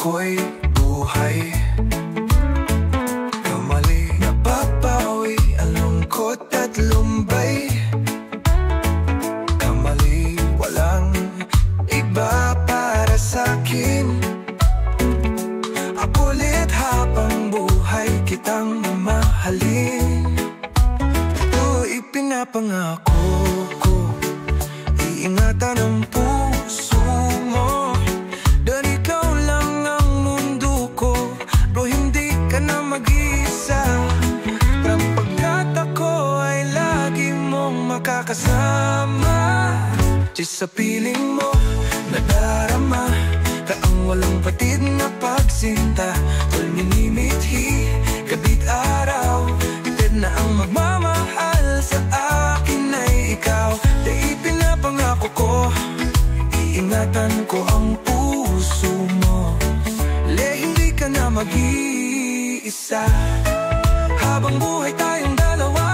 ako'y buhay. Kamali, napapawi ang lungkot at lumbay. Kamali, walang iba para sa'kin. Ulit habang buhay kitang mamahalin. Ito ipinapangako ko, iingatan ang puso mo. Dahil ikaw lang ang mundo ko, pero hindi ka na mag-iisa. Kapagkat ako ay lagi mong makakasama. Diyos sa piling mo nadarama ka ang walang patid na pagsinta. Tol minimithi, gabi't araw, itid na ang magmamahal sa akin ay ikaw. Di pinapangako ko, iingatan ko ang puso mo. Le hindi ka na mag-iisa, habang buhay tayong dalawa.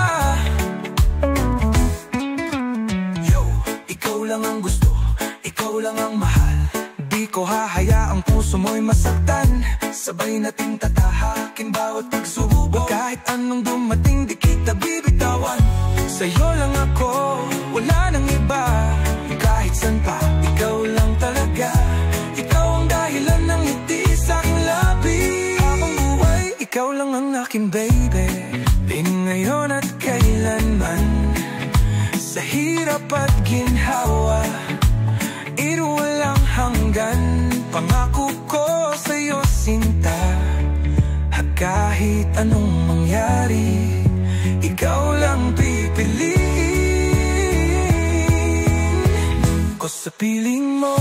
Yo, ikaw lang ang gusto, ikaw lang ang mahal. Di ko hahayaang puso mo'y masaktan. Sabay nating tatahakin bawat pagsubok. Kahit anong dumating di kita bibitawan. Sa'yo lang ako, wala nang iba. Kahit saan pa, ikaw lang talaga. Ikaw ang dahilan ng ngiti sa'king labi. Habang buhay, ikaw lang ang aking baby. Di ngayon at kailanman, sa hirap at ginhawa, walang hanggan. Pangako ko sa'yo sinta, at kahit anong mangyari, ikaw lang pipiliin ko. Sa piling mo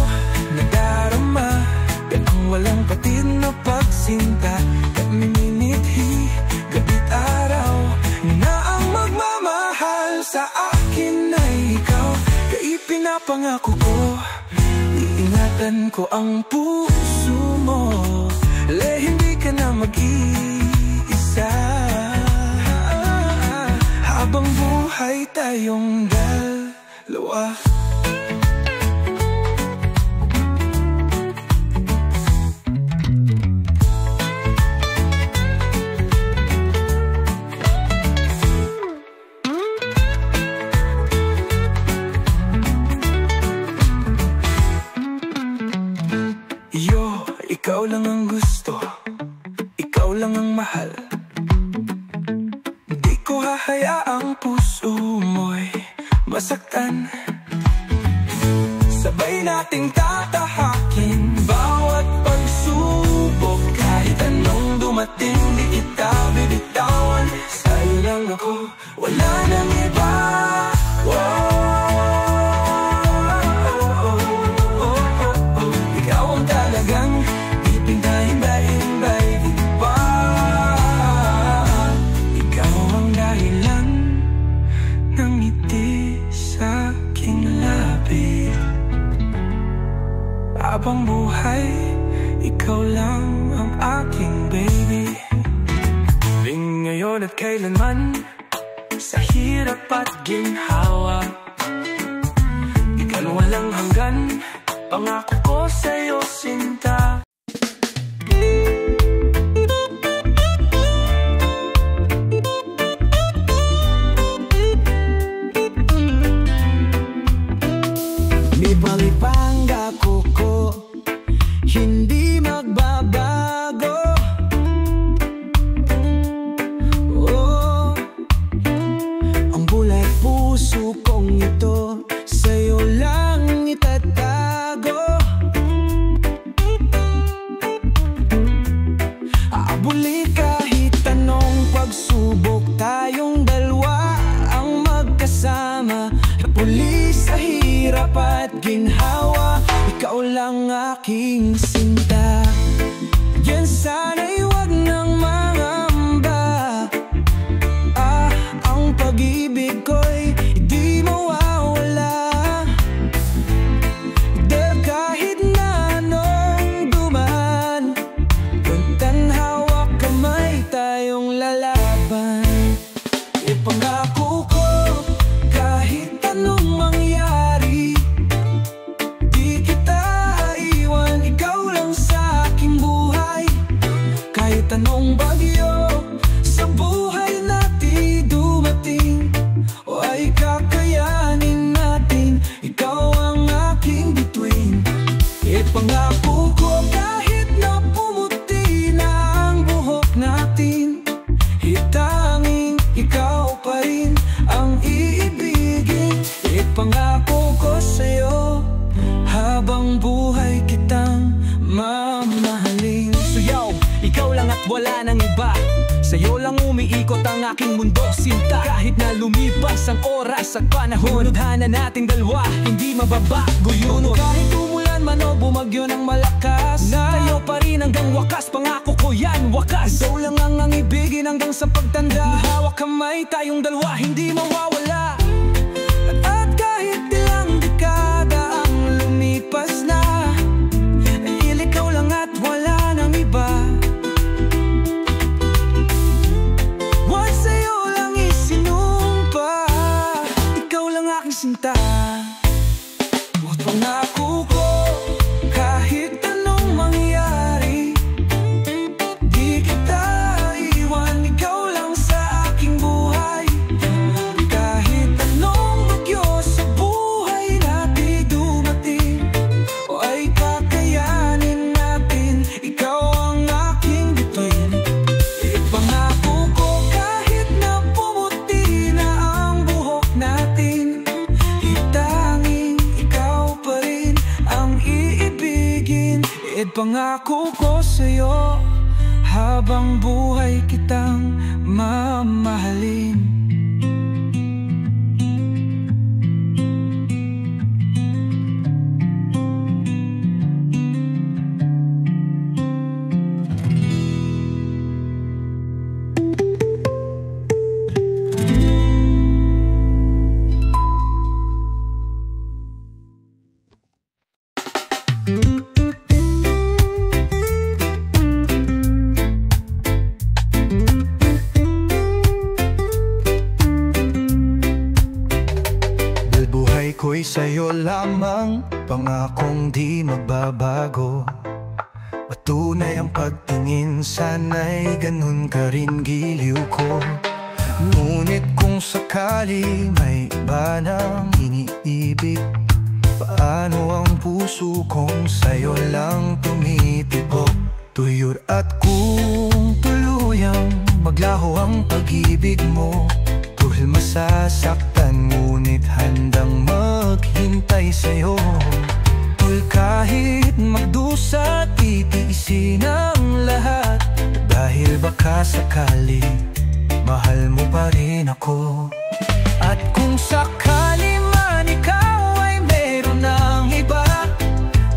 nadarama ka ang walang patid na pagsinta. At minimithi, gabi't araw, na ang magmamahal sa akin ay ikaw. Kaya pinapangako ko, iingatan ko ang puso mo. Le hindi ka na mag-iisa, habang buhay tayong dalawa. Ikaw lang ang gusto, ikaw lang ang mahal. Di ko hahayaang puso mo'y masaktan. Sabay nating tatahakin bawat pagsubok. Kahit anong dumating di kita bibitawan. Sa'yo lang ako, wala nang iba. Ikaw ang talagang habang buhay, ikaw lang ang aking baby. Ling ngayon at kailanman, sa hirap at ginhawa, ikaw walang hanggan. Pangako ko sa'yo sinta. Di palipangga ko, hindi magbabago. Oh, ang bulat puso kong ito, sa'yo lang itatago. Aabuli kahit anong pagsubok, tayong dalawa ang magkasama. Napuli sa hirap at ginhawa, ikaw lang aking sinta. Yan sana'y wag nang mangamba. Ang pag-ibig ko'y di mawawala. Dahil kahit na anong dumaan, kung tanhawak kamay tayong lalaban. Ipangako ko kahit anong mangyari, di kita iwan, ikaw lang sa umiikot ang aking mundo, sinta. Kahit na lumipas ang oras at panahon, tadhana nating dalawa, hindi mababago yun. Kahit umulan man o bumagyo ng malakas, tayo pa rin hanggang wakas, pangako ko yan, wakas. Ikaw lang ang ibigin hanggang sa pagtanda. Hawak kamay tayong dalawa, hindi mawawala. At kahit ilang dekada ang lumipas na, ikaw lang at wala nang iba. Huwag sa'yo lang isinumpa, ikaw lang aking sinta. Huwag pangako ko kahit anong mangyari, di kita iwan, ikaw lang sa aking buhay. Kahit anong bagyo sa buhay natin dumating, o ay kakayanin natin, ikaw ang aking bituin. Ipangako ko kahit na pumuti na ang buhok natin, itanging ikaw pa rin ang iibigin. Ipangako ko sa'yo habang buhay kitang mamahalin. Buhay ko'y sa'yo lamang, pangakong di magbabago. Matunay ang pagtingin, sana'y ganun ka rin giliw ko. Ngunit kung sakali may iba nang iniibig, paano ang puso kong sa'yo lang tumitibok? Tuyot at kung tuluyang maglaho ang pag-ibig mo, tuhil masasaktan ngunit handang maghintay sa'yo. Tuhil kahit magdusa, titiisin ang lahat, dahil baka sakali mahal mo pa rin ako. At kung sakali man ikaw ay meron ng iba,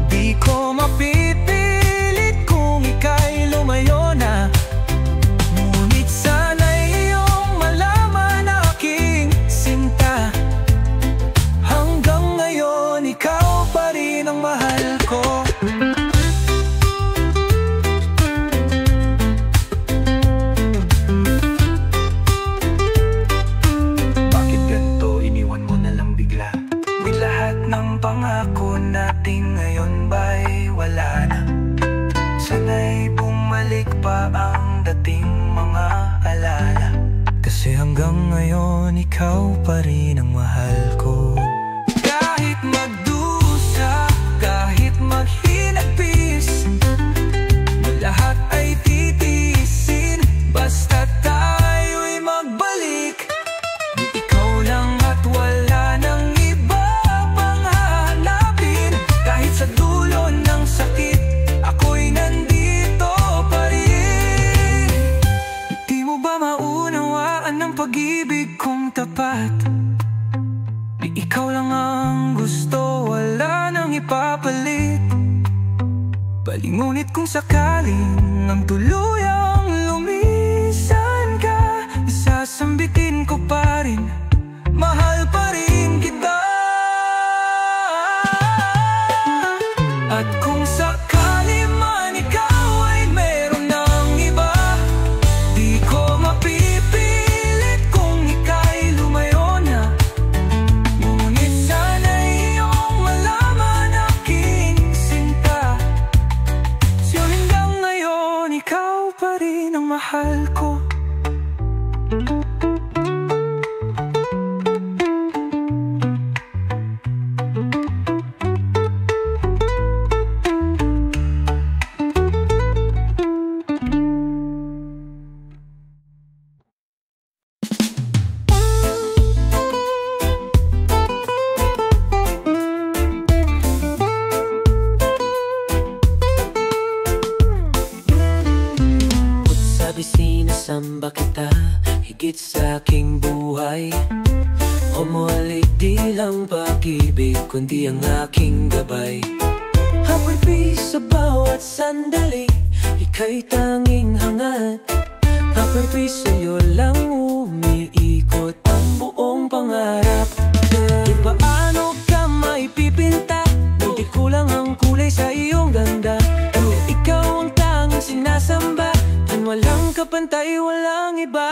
di ko mapipilit kung ika'y lumayo na. Ngunit sana'y iyong malaman aking sinta, hanggang ngayon ikaw pa rin ang mahal ko. Bakit ganito, iniwan mo na lang bigla? Di lahat ng pangako natin ngayon ba'y wala na? Sana'y bumalik pa ang dating mga alala, kasi hanggang ngayon ikaw pa rin ang mahal ko. Kahit magdusa, kahit maghinagpis, lahat ay titiisin, basta tayo'y magbalik. Ikaw lang at wala nang iba pang hahanapin. Kahit sa dulo ng sakit, ako'y nandito pa rin. Di mo ba maunawaan ang pag-ibig kong tapat? Di ikaw lang ang gusto, wala nang ipapalit. Balingunit kung sakaling ang tuluyang lumisan ka, sasambitin ko pa rin, mahal pa rin kita. At kung sakali man ikaw ay meron ng iba, di ko mapipilit kung ika'y lumayo na. Ngunit sana'y iyong malaman aking sinta, so hanggang ngayon ikaw pa rin ang mahal ko. Sabi sinasamba kita, higit sa aking buhay. Umuhalik di lang pag-ibig, kundi ang aking gabay. Happy sa bawat sandali, ika'y tanging hangat. Happy sa'yo lang umiikot ang buong pangarap. Di paano ka maipipinta, di kulang ang kulay sa iyong ganda. Ikaw ang tanging sinasamba, at walang kapantay, walang iba.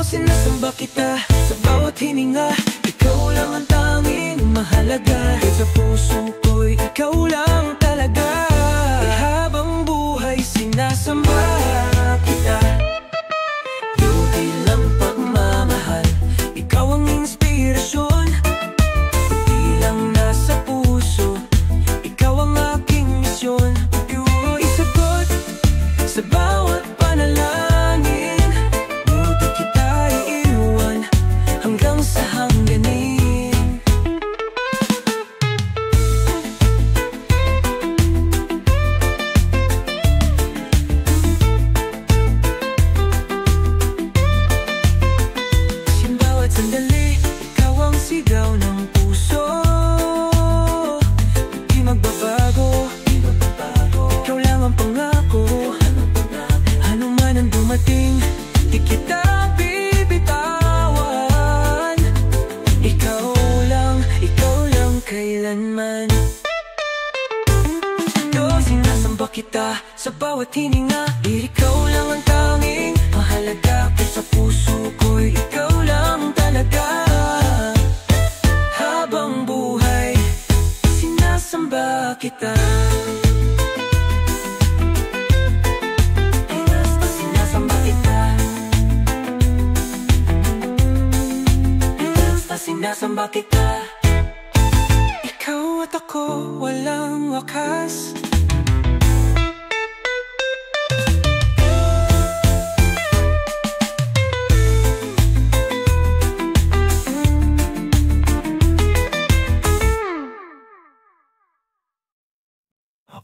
Sinasamba kita sa bawat hininga, ikaw lang ang tanging mahalaga. Sa puso ko'y ikaw lang talaga. Habang buhay sinasamba kita. Di lang pagmamahal, ikaw ang inspirasyon. Di lang nasa puso, ikaw ang aking misyon. Isagot sa bawat panalangin, muti kita iiwan hanggang sa hangganin. Sin bawat sandali, ikaw ang sigaw ng puso. Di magbabago, ikaw lang ang pangako. Ano man ang dumating, di kita bibitawan. Ikaw lang kailanman. Sinasamba kita sa bawat hininga, ikaw lang ang tanging mahalaga. Sa puso ko'y ikaw lang talaga. Habang buhay sinasamba kita. Sinasamba kita. Sinasamba kita. Ikaw at ako walang wakas.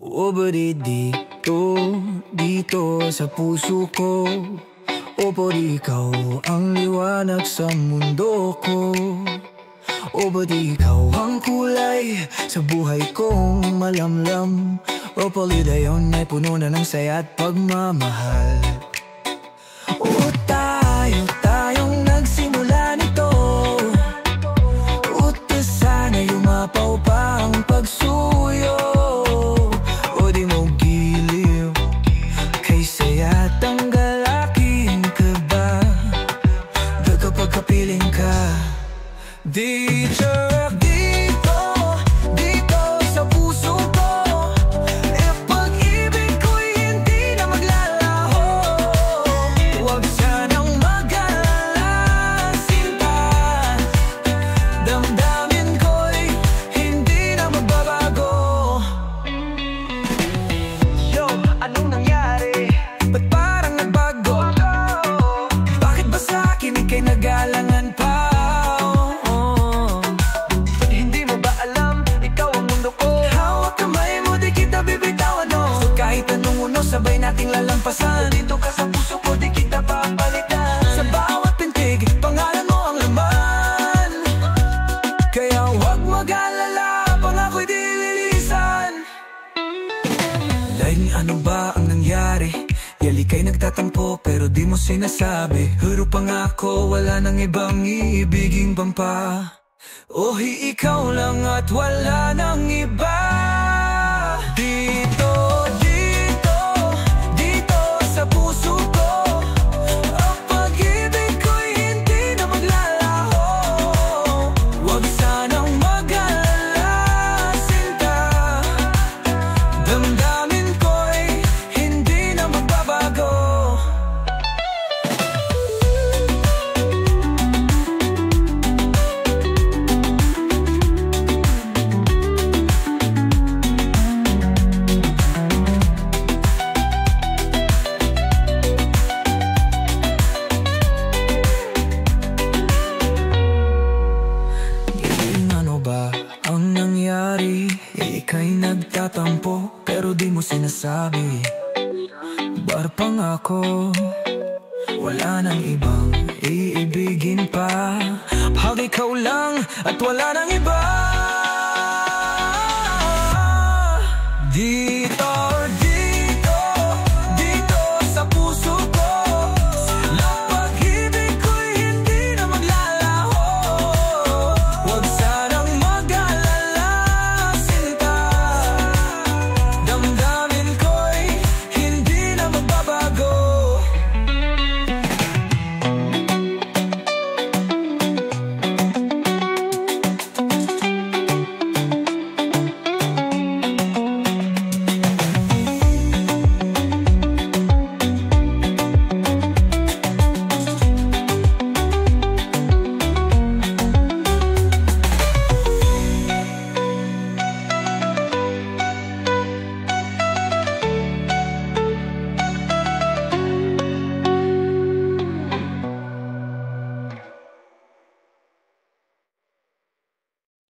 O bari dito sa puso ko, o bari ikaw ang liwanag sa mundo ko. O ba't ikaw ang kulay sa buhay kong malamlam? O palida yun ay puno na ng saya at pagmamahal. O tayong nagsimula nito, utos sana yumapaw pa ang pagsuyo. O di mo giliw kay saya tanggal aking kaba. Kapag kapiling ka dito sa puso ko, pag-ibig ko'y hindi na maglalaho. Huwag sanang mag-alala, sinta. Damdamin ko'y hindi na magbabago. Yo, anong nangyari? Ba't parang nagbago? Bakit ba sa'kin ika'y nag-alangan pa? Sabay nating lalampasan. Dito ka sa puso ko, di kita papalitan. Sa bawat pintig, pangalan mo ang laman. Kaya huwag mag-alala, pangako'y di lilisan. Dahil ano ba ang nangyari? Yali kay nagtatampo pero di mo sinasabi. Huro pangako, wala nang ibang iibiging pampa. Ohi ikaw lang at wala nang iba. Dito sa puso ko, ang pag-ibig ko'y hindi na maglalaho. Huwag sanang mag-alala, sinta. Damdamin ko'y hindi na magbabago. Ika'y nagtatampo pero di mo sinasabi. Bar pangako, wala nang ibang ibigin pa. Pag ikaw lang at wala nang iba, di